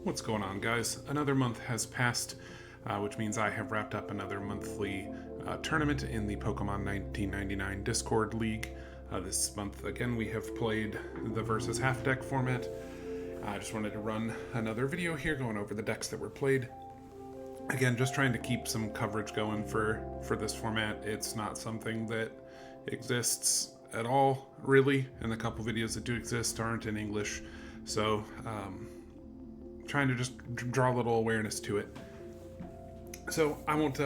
What's going on, guys? Another month has passed, which means I have wrapped up another monthly tournament in the Pokemon 1999 Discord League. This month, again, we have played the versus half deck format. I just wanted to run another video here going over the decks that were played. Again, just trying to keep some coverage going for this format. It's not something that exists at all, really, and the couple videos that do exist aren't in English. So, trying to just draw a little awareness to it. So I won't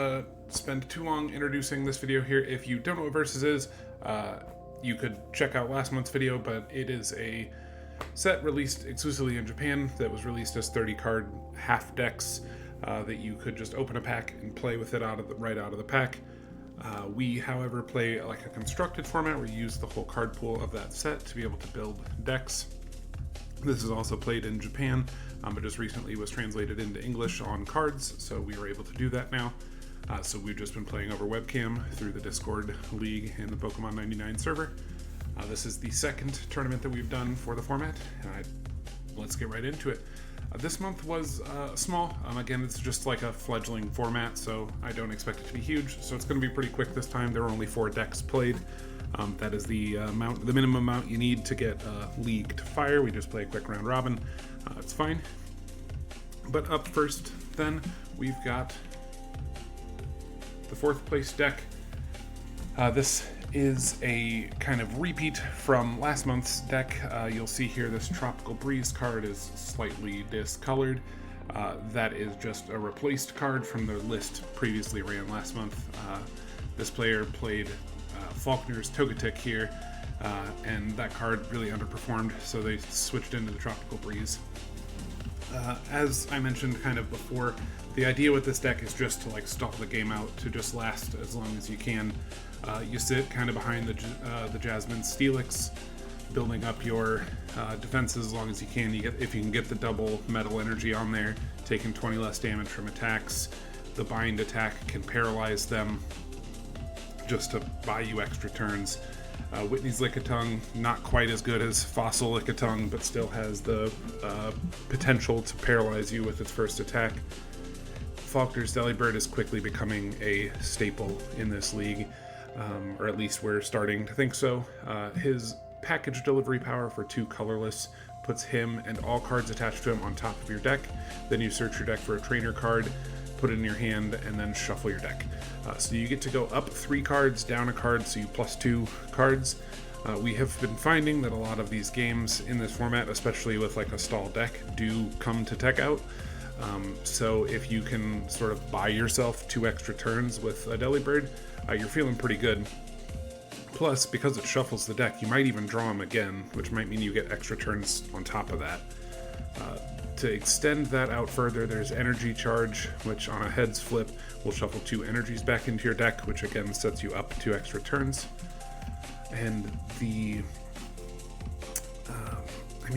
spend too long introducing this video here. If you don't know what Versus is, you could check out last month's video, but it is a set released exclusively in Japan that was released as 30 card half decks that you could just open a pack and play with it right out of the pack. We, however, play like a constructed format where you use the whole card pool of that set to be able to build decks. This is also played in Japan, but just recently was translated into English on cards, so we were able to do that now. So we've just been playing over webcam through the Discord League and the Pokemon 99 server. This is the second tournament that we've done for the format. Let's get right into it. This month was small. Again, it's just like a fledgling format, so I don't expect it to be huge. So it's going to be pretty quick this time. There were only 4 decks played. That is the minimum amount you need to get League to fire. We just play a quick round robin. It's fine. But up first, then, we've got the 4th place deck. This is a kind of repeat from last month's deck. You'll see here this Tropical Breeze card is slightly discolored. That is just a replaced card from the list previously ran last month. This player played Faulkner's Togetic here, and that card really underperformed, so they switched into the Tropical Breeze. As I mentioned kind of before, the idea with this deck is just to like stall the game out, to just last as long as you can. You sit kind of behind the Jasmine Steelix, building up your defenses as long as you can. If you can get the double metal energy on there, taking 20 less damage from attacks. The bind attack can paralyze them, just to buy you extra turns. Whitney's Lickitung, not quite as good as Fossil Lickitung, but still has the potential to paralyze you with its first attack. Faulkner's Delibird is quickly becoming a staple in this league, or at least we're starting to think so. His package delivery power for 2 colorless puts him and all cards attached to him on top of your deck. Then you search your deck for a trainer card, put it in your hand, and then shuffle your deck. So you get to go up 3 cards, down a card, so you plus 2 cards. We have been finding that a lot of these games in this format, especially with like a stall deck, do come to tech out. So if you can sort of buy yourself 2 extra turns with a Delibird, you're feeling pretty good. Plus, because it shuffles the deck, you might even draw them again, which might mean you get extra turns on top of that. To extend that out further, there's Energy Charge, which on a heads flip will shuffle 2 energies back into your deck, which again sets you up 2 extra turns. And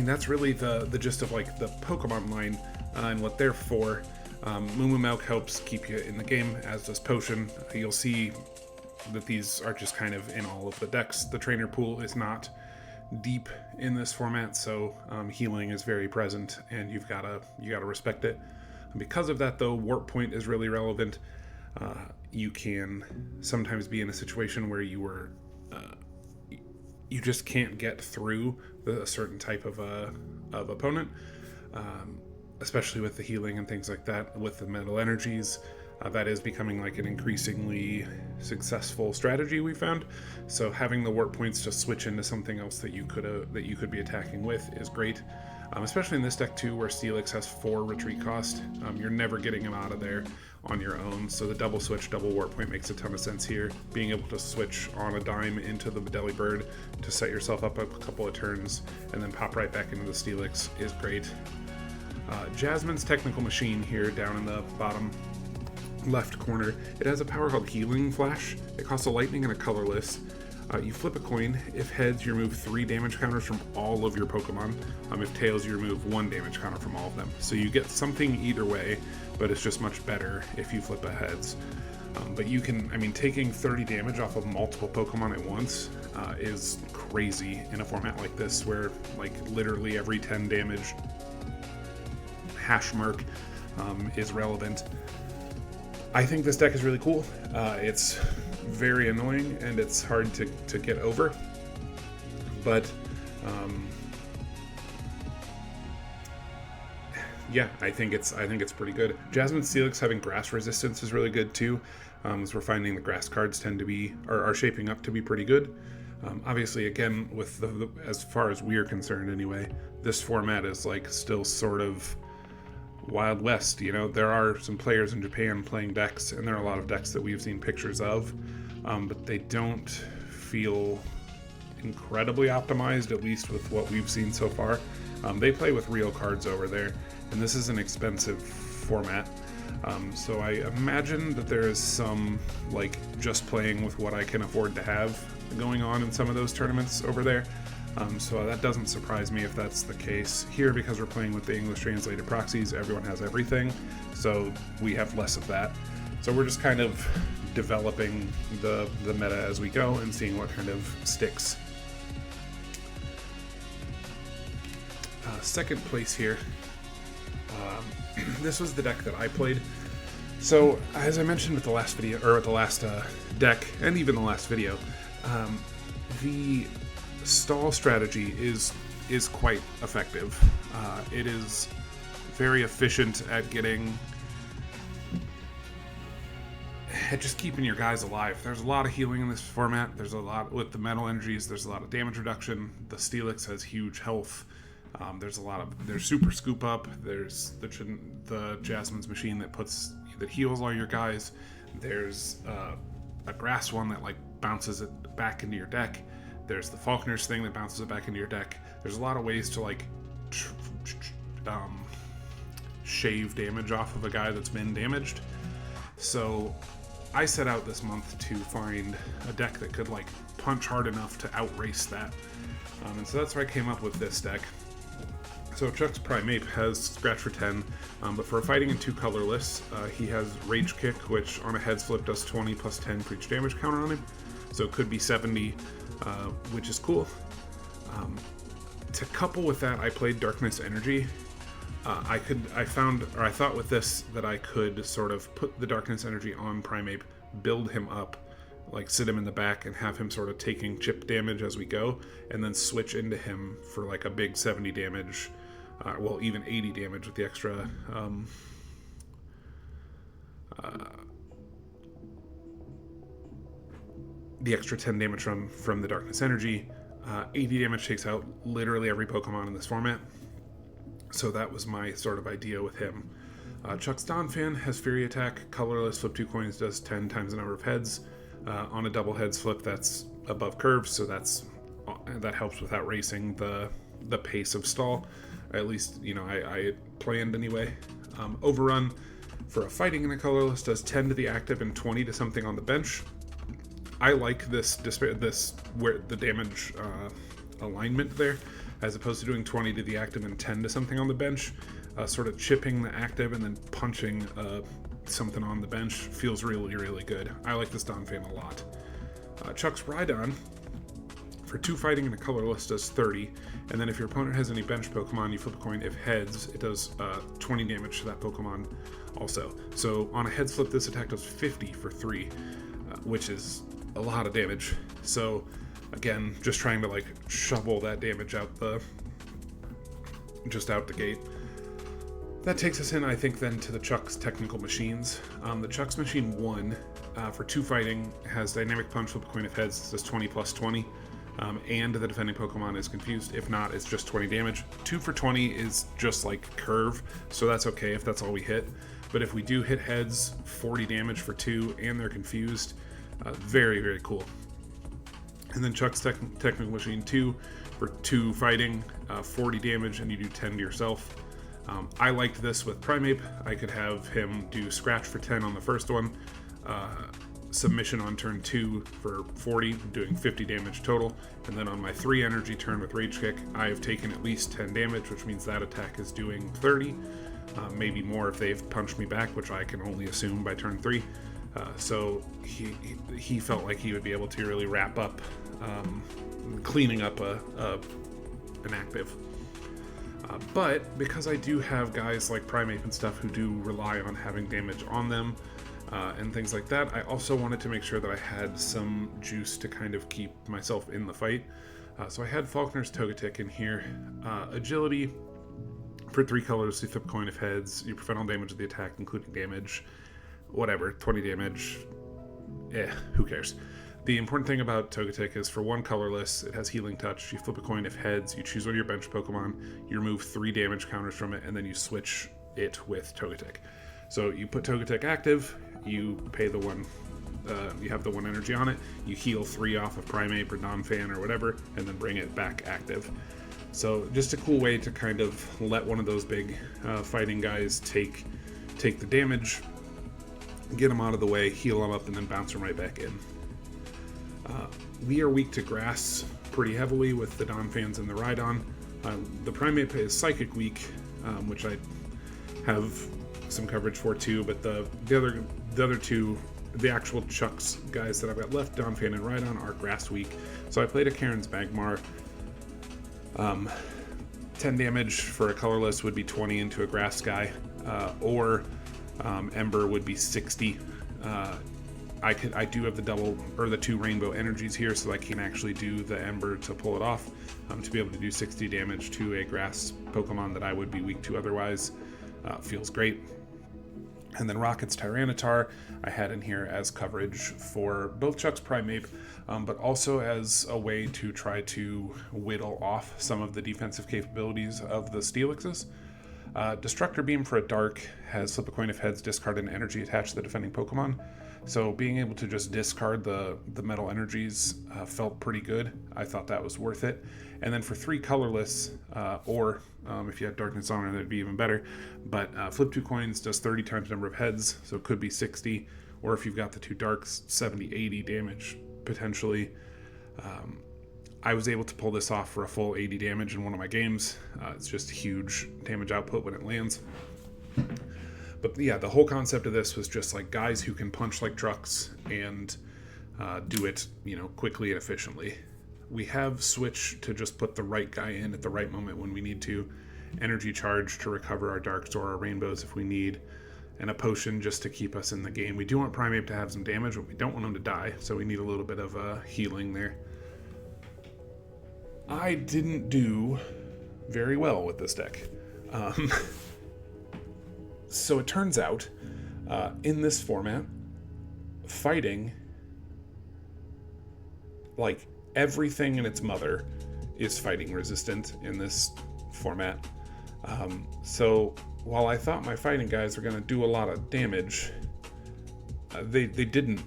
that's really the gist of like the Pokemon line and what they're for. Moo Moo Milk helps keep you in the game, as does Potion. You'll see that these are just kind of in all of the decks. The trainer pool is not deep in this format, so healing is very present, and you gotta respect it. And because of that, though, Warp Point is really relevant. You can sometimes be in a situation where you just can't get through a certain type of opponent, especially with the healing and things like that. With the metal energies, that is becoming like an increasingly successful strategy we found. So having the warp points to switch into something else that you could be attacking with is great, especially in this deck too, where Steelix has 4 retreat cost. You're never getting him out of there on your own, so the double switch, double warp point makes a ton of sense here. Being able to switch on a dime into the Delibird to set yourself up a couple of turns and then pop right back into the Steelix is great. Jasmine's Technical Machine here down in the bottom left corner, it has a power called Healing Flash. It costs a lightning and a colorless. You flip a coin. If heads, you remove 3 damage counters from all of your Pokemon. If tails, you remove 1 damage counter from all of them. So you get something either way, but it's just much better if you flip a heads. But you can, taking 30 damage off of multiple Pokemon at once is crazy in a format like this, where like literally every 10 damage hash mark is relevant. I think this deck is really cool. It's very annoying and it's hard to get over, but yeah, I think it's pretty good. Jasmine Steelix having grass resistance is really good too, as we're finding the grass cards tend to be are shaping up to be pretty good. Obviously, again, with the as far as we're concerned anyway, this format is like still sort of Wild West. You know, there are some players in Japan playing decks, and there are a lot of decks that we've seen pictures of, but they don't feel incredibly optimized, at least with what we've seen so far. They play with real cards over there, and this is an expensive format. So I imagine that there is some, like, just playing with what I can afford to have going on in some of those tournaments over there. So that doesn't surprise me if that's the case here, because we're playing with the English translated proxies. Everyone has everything, so we have less of that. So we're just kind of developing the meta as we go and seeing what kind of sticks. Second place here. This was the deck that I played. So as I mentioned with the last video, or with the last deck, and even the last video, the stall strategy is quite effective. It is very efficient at just keeping your guys alive. There's a lot of healing in this format. There's a lot with the metal energies. There's a lot of damage reduction. The Steelix has huge health. There's super scoop up. There's the Jasmine's machine that heals all your guys. There's a grass one that like bounces it back into your deck. There's the Faulkner's thing that bounces it back into your deck. There's a lot of ways to like shave damage off of a guy that's been damaged. So I set out this month to find a deck that could like punch hard enough to outrace that. And so that's where I came up with this deck. So Chuck's Primeape has Scratch for 10, but for a fighting in 2 colorless, he has Rage Kick, which on a heads flip does 20 plus 10 for each damage counter on him. So it could be 70, which is cool. To couple with that, I played Darkness Energy. I thought with this that I could sort of put the Darkness Energy on Primeape, build him up, like sit him in the back and have him sort of taking chip damage as we go, and then switch into him for like a big 70 damage, well, even 80 damage with the extra the extra 10 damage from the Darkness Energy. 80 damage takes out literally every Pokemon in this format. So that was my sort of idea with him. Chuck's Donphan has Fury Attack, colorless, flip 2 coins, does 10 times the number of heads. On a double heads flip, that's above curve, so that helps with outracing the pace of stall. At least, you know, I planned anyway. Overrun, for a fighting in a colorless, does 10 to the active and 20 to something on the bench. I like this where the damage alignment there, as opposed to doing 20 to the active and 10 to something on the bench. Sort of chipping the active and then punching something on the bench feels really, really good. I like this Donphan a lot. Chuck's Rhydon, for 2 fighting and a colorless, does 30, and then if your opponent has any bench Pokemon, you flip a coin. If heads, it does 20 damage to that Pokemon also. So on a heads flip, this attack does 50 for 3, which is a lot of damage. So again, just trying to like shovel that damage out the gate. That takes us in, I think, then to the Chuck's Technical Machines. The Chuck's Machine 1, for 2 fighting, has Dynamic Punch, flip a coin. Of heads, does 20 plus 20, and the defending Pokemon is confused. If not, it's just 20 damage. 2 for 20 is just like curve, so that's okay if that's all we hit. But if we do hit heads, 40 damage for 2, and they're confused, very, very cool. And then Chuck's Technical Machine 2, for 2 fighting, 40 damage, and you do 10 to yourself. I liked this with Primeape. I could have him do Scratch for 10 on the first one, Submission on turn 2 for 40, doing 50 damage total, and then on my 3 energy turn with Rage Kick, I have taken at least 10 damage, which means that attack is doing 30, maybe more if they've punched me back, which I can only assume by turn 3. So he felt like he would be able to really wrap up cleaning up an active. But because I do have guys like Primeape and stuff who do rely on having damage on them and things like that, I also wanted to make sure that I had some juice to kind of keep myself in the fight. So I had Faulkner's Togetic in here. Agility for 3 colors, you flip a coin of heads, you prevent all damage of the attack, including damage, whatever, 20 damage, who cares. The important thing about Togetic is for 1 colorless, it has Healing Touch. You flip a coin of heads, you choose one of your bench Pokemon, you remove 3 damage counters from it, and then you switch it with Togetic. So you put Togetic active, you pay the 1, you have the 1 energy on it, you heal 3 off of Primeape or Donphan or whatever, and then bring it back active. So just a cool way to kind of let one of those big fighting guys take the damage, get them out of the way, heal them up, and then bounce them right back in. We are weak to grass pretty heavily with the Donphans and the Rhydon. The Primeape is Psychic weak, which I have some coverage for too, but the other two, the actual Chucks guys that I've got left, Donphan and Rhydon, are grass weak. So I played a Karen's Magmar. 10 damage for a colorless would be 20 into a grass guy, or Ember would be 60. I do have the double or the 2 rainbow energies here, so I can actually do the Ember to pull it off, to be able to do 60 damage to a grass Pokemon that I would be weak to otherwise. Feels great. And then Rocket's Tyranitar I had in here as coverage for both Chuck's Primeape, but also as a way to try to whittle off some of the defensive capabilities of the Steelixes. Destructor Beam for a Dark has flip a coin of heads, discard an energy attached to the defending Pokemon. So being able to just discard the metal energies felt pretty good. I thought that was worth it. And then for 3 colorless, or if you had Darkness on it, that'd be even better. But flip 2 coins does 30 times number of heads, so it could be 60. Or if you've got the 2 darks, 70, 80 damage potentially. I was able to pull this off for a full 80 damage in one of my games. It's just huge damage output when it lands. But yeah, the whole concept of this was just like guys who can punch like trucks and do it, quickly and efficiently. We have switched to just put the right guy in at the right moment when we need to. Energy charge to recover our darks or our rainbows if we need. And a potion just to keep us in the game. We do want Primeape to have some damage, but we don't want him to die, so we need a little bit of healing there. I didn't do very well with this deck. So it turns out, in this format, fighting, like everything in its mother, is fighting resistant in this format. So while I thought my fighting guys were going to do a lot of damage, they didn't.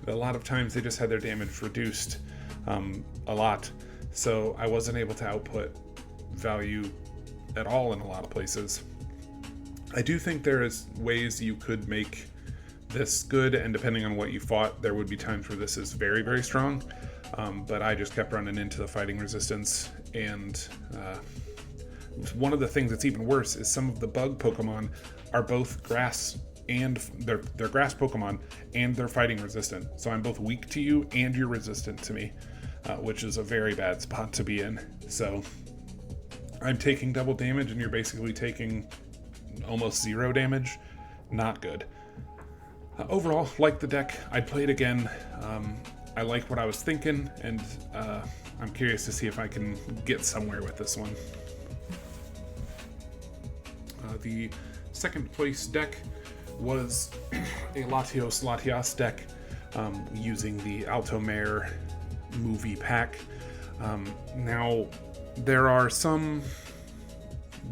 A lot of times they just had their damage reduced a lot. So I wasn't able to output value at all in a lot of places. I do think there is ways you could make this good, and depending on what you fought, there would be times where this is very, very strong. But I just kept running into the fighting resistance, and one of the things that's even worse is some of the bug Pokemon are both grass and they're grass Pokemon and they're fighting resistant. So I'm both weak to you and you're resistant to me, which is a very bad spot to be in. So I'm taking double damage and you're basically taking almost 0 damage. Not good. Overall, like the deck. I'd play it again. I like what I was thinking, and I'm curious to see if I can get somewhere with this one. The second place deck was a Latios deck using the Alto Mare movie pack. Now, there are some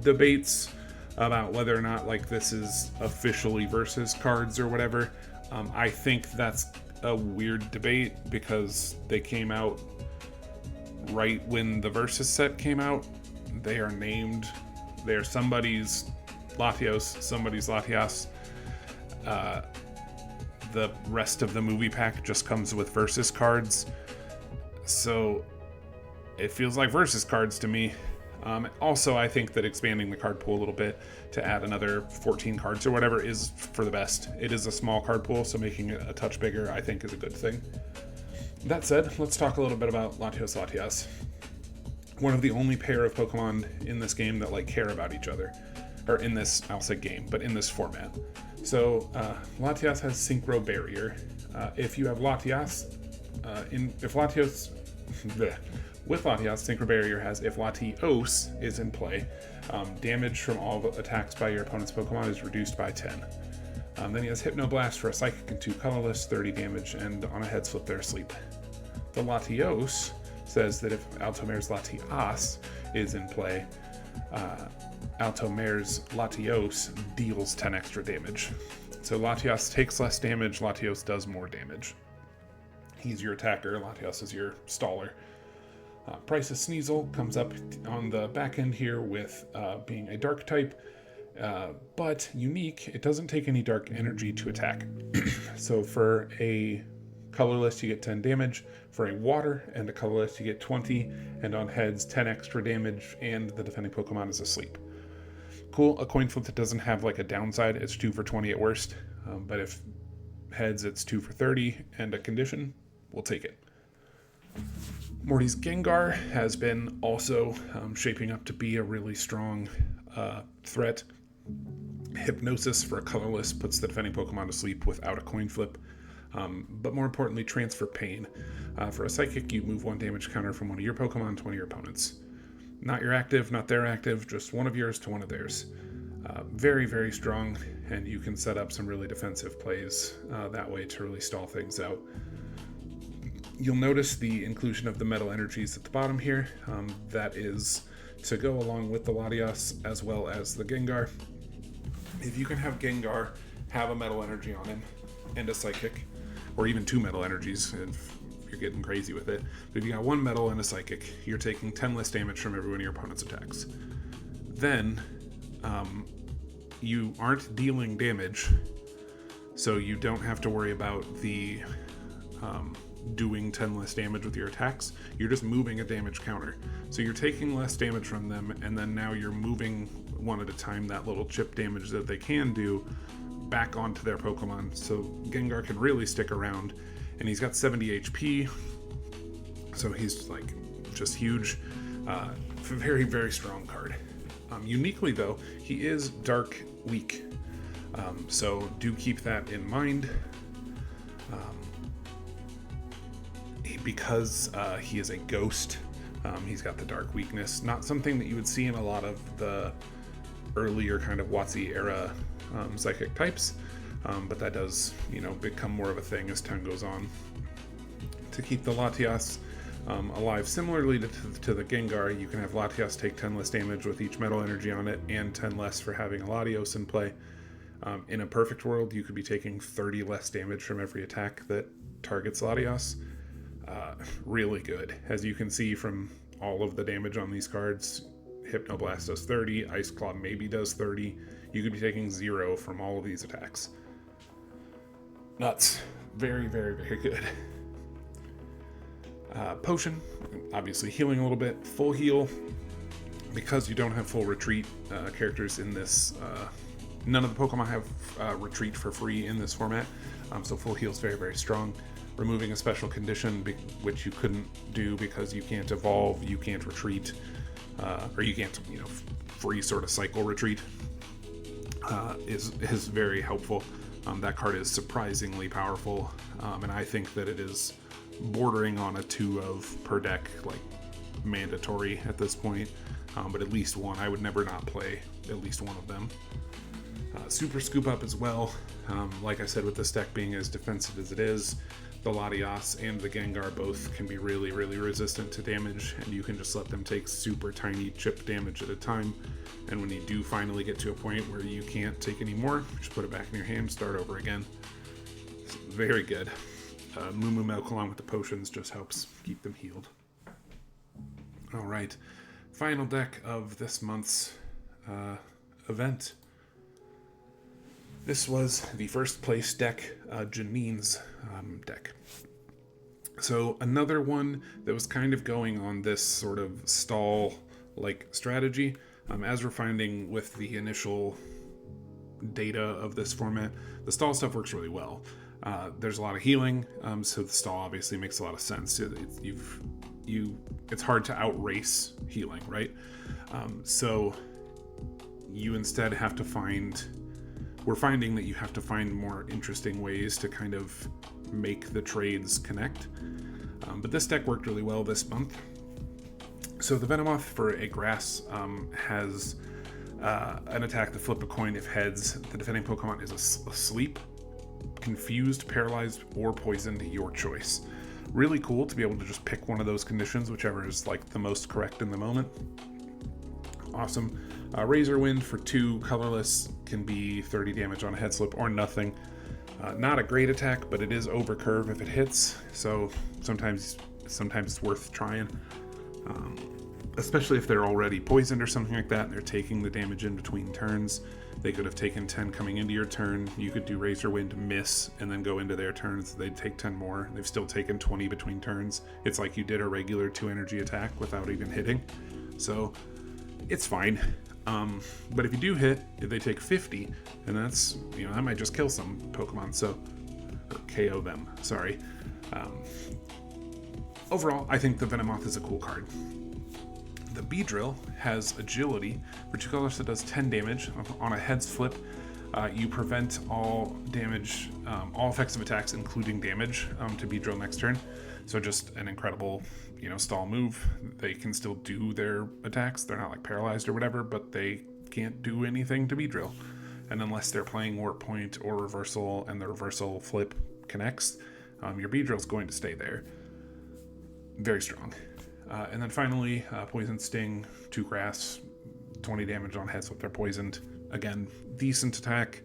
debates about whether or not this is officially versus cards or whatever. I think that's a weird debate because they came out right when the Versus set came out. They are named. They're somebody's Latios, somebody's Latias. The rest of the movie pack just comes with Versus cards. So it feels like Versus cards to me. Also, I think that expanding the card pool a little bit to add another 14 cards or whatever is for the best. It is a small card pool, so making it a touch bigger I think is a good thing. That said, let's talk a little bit about Latios. one of the only pair of Pokemon in this game that like care about each other, or in this, I'll say game, but in this format. So Latias has Synchro Barrier. If you have Latias, if Latios, bleh, with Latias, Synchro Barrier has if Latios is in play, damage from all attacks by your opponent's Pokemon is reduced by 10. Then he has Hypnoblast for a Psychic and 2 colorless, 30 damage, and on a heads flip they're asleep. The Latios says that if Altomare's Latias is in play, Altomare's Latios deals 10 extra damage. So Latias takes less damage, Latios does more damage. He's your attacker, Latios is your staller. Price's Sneasel comes up on the back end here with being a dark type, but unique, it doesn't take any dark energy to attack. So for a colorless you get 10 damage, for a water and a colorless you get 20, and on heads 10 extra damage, and the defending Pokemon is asleep. Cool, a coin flip that doesn't have like a downside, it's 2 for 20 at worst, but if heads it's 2 for 30 and a condition, we'll take it. Morty's Gengar has been also shaping up to be a really strong threat. Hypnosis for a colorless puts the defending Pokemon to sleep without a coin flip. But more importantly, Transfer Pain. For a Psychic, you move 1 damage counter from one of your Pokemon to one of your opponents. Not your active, not their active, just one of yours to one of theirs. Very, very strong, and you can set up some really defensive plays that way to really stall things out. You'll notice the inclusion of the Metal Energies at the bottom here. That is to go along with the Latias as well as the Gengar. If you can have Gengar have a Metal Energy on him and a Psychic, or even 2 Metal Energies if you're getting crazy with it, but if you got 1 Metal and a Psychic, you're taking 10 less damage from every one of your opponent's attacks. Then you aren't dealing damage, so you don't have to worry about the doing 10 less damage with your attacks. You're just moving a damage counter. So you're taking less damage from them, and then now you're moving one at a time that little chip damage that they can do back onto their Pokemon. So Gengar can really stick around, and he's got 70 HP, so he's like just huge. Very, very strong card. Uniquely though, he is dark weak, so do keep that in mind. Because he is a ghost, he's got the dark weakness. Not something that you would see in a lot of the earlier kind of WotC era psychic types, but that does, become more of a thing as time goes on. To keep the Latias alive, similarly to the Gengar, you can have Latias take 10 less damage with each Metal Energy on it, and 10 less for having a Latios in play. In a perfect world, you could be taking 30 less damage from every attack that targets Latias. Really good. As you can see from all of the damage on these cards, Hypnoblast does 30, Ice Claw maybe does 30. You could be taking 0 from all of these attacks. Nuts. Very, very, very good. Potion, obviously healing a little bit. Full heal, because you don't have full retreat characters in this. None of the Pokemon have retreat for free in this format, so full heal is very, very strong. Removing a special condition, which you couldn't do because you can't evolve, you can't retreat, or you can't, free sort of cycle retreat, is very helpful. That card is surprisingly powerful, and I think that it is bordering on a 2 of per deck, like mandatory at this point, but at least one. I would never not play at least one of them. Super Scoop Up as well. Like I said, with this deck being as defensive as it is, the Latias and the Gengar both can be really, really resistant to damage, and you can just let them take super tiny chip damage at a time. And when you do finally get to a point where you can't take any more, just put it back in your hand, start over again. It's very good. Moo Moo Milk along with the potions just helps keep them healed. Alright, final deck of this month's event. This was the first place deck, Janine's deck. So another one that was kind of going on this sort of stall-like strategy. As we're finding with the initial data of this format, the stall stuff works really well. There's a lot of healing, so the stall obviously makes a lot of sense. it's hard to outrace healing, right? So you instead have to we're finding that you have to find more interesting ways to kind of make the trades connect. But this deck worked really well this month. So the Venomoth for a grass has an attack to flip a coin if heads. The defending Pokemon is asleep, confused, paralyzed, or poisoned, your choice. Really cool to be able to just pick one of those conditions, whichever is like the most correct in the moment. Awesome. Razor Wind for 2 colorless can be 30 damage on a head slip or nothing. Not a great attack, but it is over curve if it hits, so sometimes it's worth trying. Especially if they're already poisoned or something like that and they're taking the damage in between turns. They could have taken 10 coming into your turn. You could do Razor Wind, miss, and then go into their turns. They'd take 10 more. They've still taken 20 between turns. It's like you did a regular 2 energy attack without even hitting. So it's fine. But if you do hit, they take 50, and that's, that might just kill some Pokemon, so, or KO them, sorry. Overall, I think the Venomoth is a cool card. The Beedrill has agility. For 2 colors, it does 10 damage. On a heads flip, you prevent all damage, all effective attacks, including damage, to Beedrill next turn. So just an incredible, stall move. They can still do their attacks. They're not like paralyzed or whatever, but they can't do anything to Beedrill. And unless they're playing Warp Point or Reversal and the Reversal flip connects, your Beedrill's going to stay there. Very strong. And then finally, Poison Sting, 2 grass, 20 damage on heads if they're poisoned. Again, decent attack.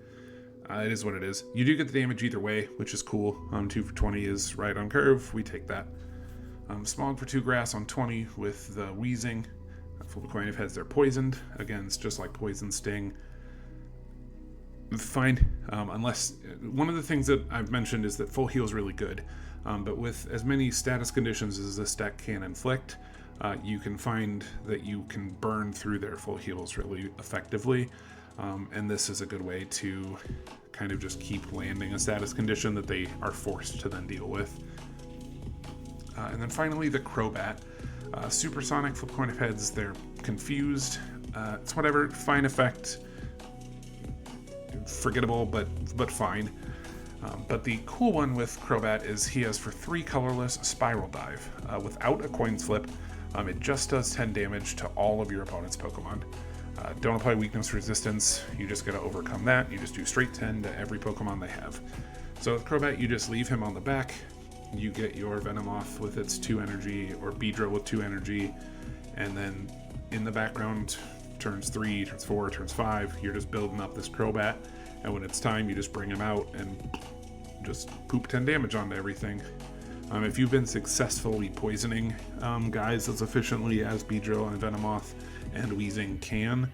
It is what it is. You do get the damage either way, which is cool. 2 for 20 is right on curve. We take that. Smog for 2 grass on 20 with the Wheezing. Flip a coin if heads they're poisoned. Again, it's just like Poison Sting. Fine. Unless one of the things that I've mentioned is that full heal is really good. But with as many status conditions as this deck can inflict, you can find that you can burn through their full heals really effectively. And this is a good way to kind of just keep landing a status condition that they are forced to then deal with. And then finally, the Crobat. Supersonic, flip coin of heads, they're confused. It's whatever, fine effect. Forgettable, but fine. But the cool one with Crobat is he has for 3 colorless Spiral Dive. Without a coin flip, it just does 10 damage to all of your opponent's Pokemon. Don't apply weakness resistance, you just gotta overcome that. You just do straight 10 to every Pokemon they have. So with Crobat, you just leave him on the back. You get your Venomoth with its 2 energy, or Beedrill with 2 energy, and then in the background, turns 3, turns 4, turns 5, you're just building up this Crobat, and when it's time, you just bring him out and just poop 10 damage onto everything. If you've been successfully poisoning guys as efficiently as Beedrill and Venomoth and Wheezing can,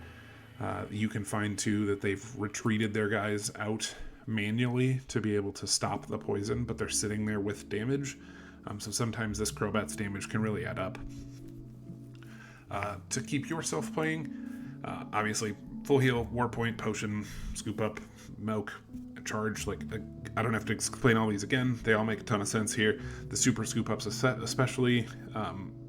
you can find too that they've retreated their guys out manually to be able to stop the poison, but they're sitting there with damage. So sometimes this Crobat's damage can really add up. To keep yourself playing, obviously full heal, Warp Point, Potion, Scoop Up, Milk, Charge. I don't have to explain all these again. They all make a ton of sense here. The Super Scoop Ups especially,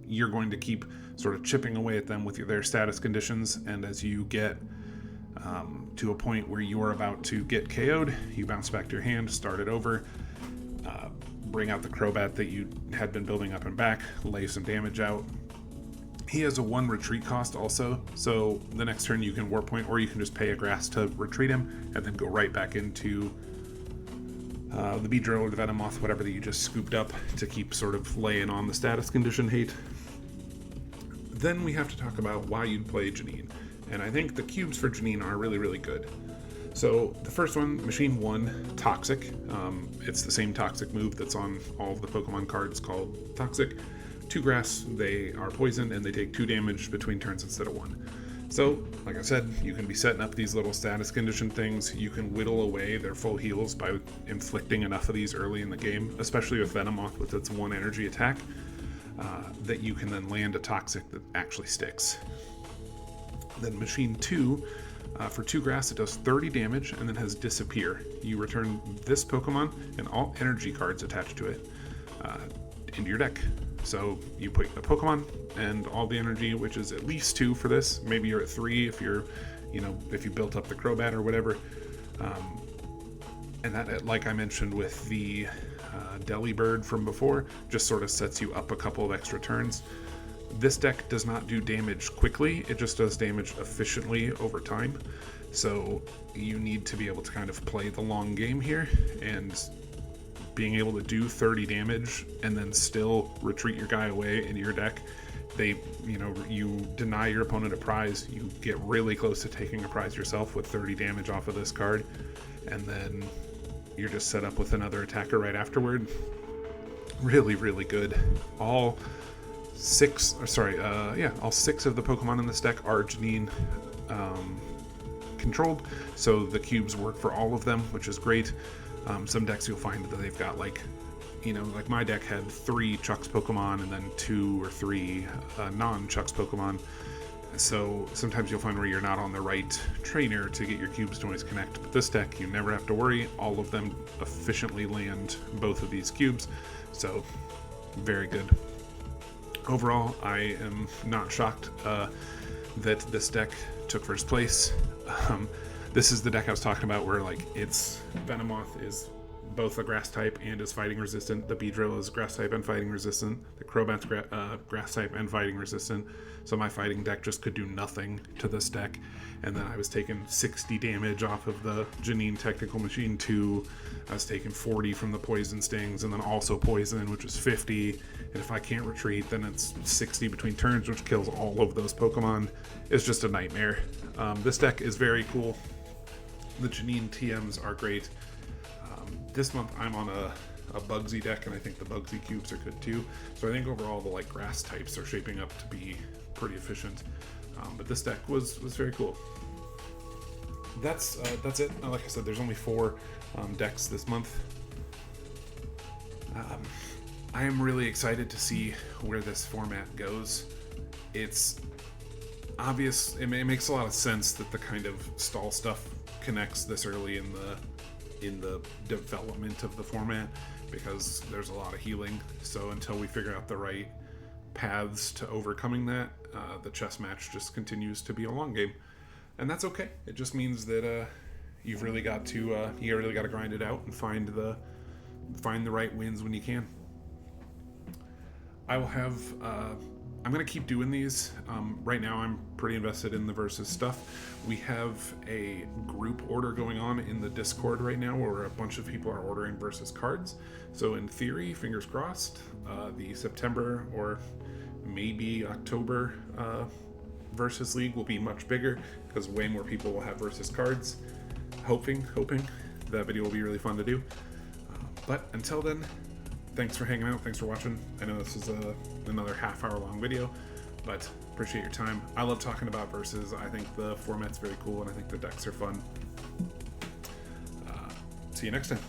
you're going to keep sort of chipping away at them with their status conditions, and as you get to a point where you are about to get KO'd, you bounce back to your hand, start it over, bring out the Crobat that you had been building up and back, lay some damage out. He has a 1 retreat cost also, so the next turn you can Warp Point, or you can just pay a grass to retreat him, and then go right back into the Beedrill or the Venomoth, whatever that you just scooped up, to keep sort of laying on the status condition hate. Then we have to talk about why you'd play Janine, and I think the cubes for Janine are really, really good. So the first one, Machine 1, Toxic. It's the same Toxic move that's on all of the Pokemon cards called Toxic. 2 grass, they are poisoned, and they take 2 damage between turns instead of 1. So, like I said, you can be setting up these little status condition things. You can whittle away their full heals by inflicting enough of these early in the game, especially with Venomoth with its 1 energy attack, that you can then land a Toxic that actually sticks. Then Machine 2, for 2 grass, it does 30 damage and then has Disappear. You return this Pokemon and all energy cards attached to it into your deck. So you put a Pokemon and all the energy, which is at least 2 for this. Maybe you're at 3 if you're, if you built up the Crobat or whatever. And that, like I mentioned with the Delibird from before, just sort of sets you up a couple of extra turns. This deck does not do damage quickly, it just does damage efficiently over time. So you need to be able to kind of play the long game here, and being able to do 30 damage and then still retreat your guy away into your deck. You deny your opponent a prize, you get really close to taking a prize yourself with 30 damage off of this card, and then you're just set up with another attacker right afterward. Really, really good. All 6 of the Pokemon in this deck are Janine controlled, so the cubes work for all of them, which is great. Some decks you'll find that they've got like my deck had 3 Chuck's Pokemon and then 2 or 3 non-Chuck's Pokemon. So sometimes you'll find where you're not on the right trainer to get your cubes to always connect. But this deck, you never have to worry. All of them efficiently land both of these cubes. So very good. Overall, I am not shocked that this deck took first place. This is the deck I was talking about where its Venomoth is both a grass type and is fighting resistant. The Beedrill is grass type and fighting resistant. The Crobat's grass type and fighting resistant. So my fighting deck just could do nothing to this deck. And then I was taking 60 damage off of the Janine Technical Machine 2. I was taking 40 from the Poison Stings, and then also Poison, which is 50. And if I can't retreat, then it's 60 between turns, which kills all of those Pokemon. It's just a nightmare. This deck is very cool. The Janine TMs are great. This month I'm on a Bugsy deck, and I think the Bugsy cubes are good too. So I think overall the grass types are shaping up to be pretty efficient. But this deck was very cool. That's it. Like I said, there's only 4 decks this month. I am really excited to see where this format goes. It's obvious. It makes a lot of sense that the kind of stall stuff connects this early in the development of the format, because there's a lot of healing. So until we figure out the right paths to overcoming that, the chess match just continues to be a long game, and that's okay. It just means that you've really got to grind it out and find the right wins when you can. I will have I'm going to keep doing these. Right now I'm pretty invested in the versus stuff. We have a group order going on in the Discord right now where a bunch of people are ordering versus cards. So in theory, fingers crossed, the September or maybe October versus league will be much bigger because way more people will have versus cards. Hoping that video will be really fun to do. But until then, thanks for hanging out. Thanks for watching. I know this is another half-hour long video, but appreciate your time. I love talking about versus. I think the format's very cool, and I think the decks are fun. See you next time.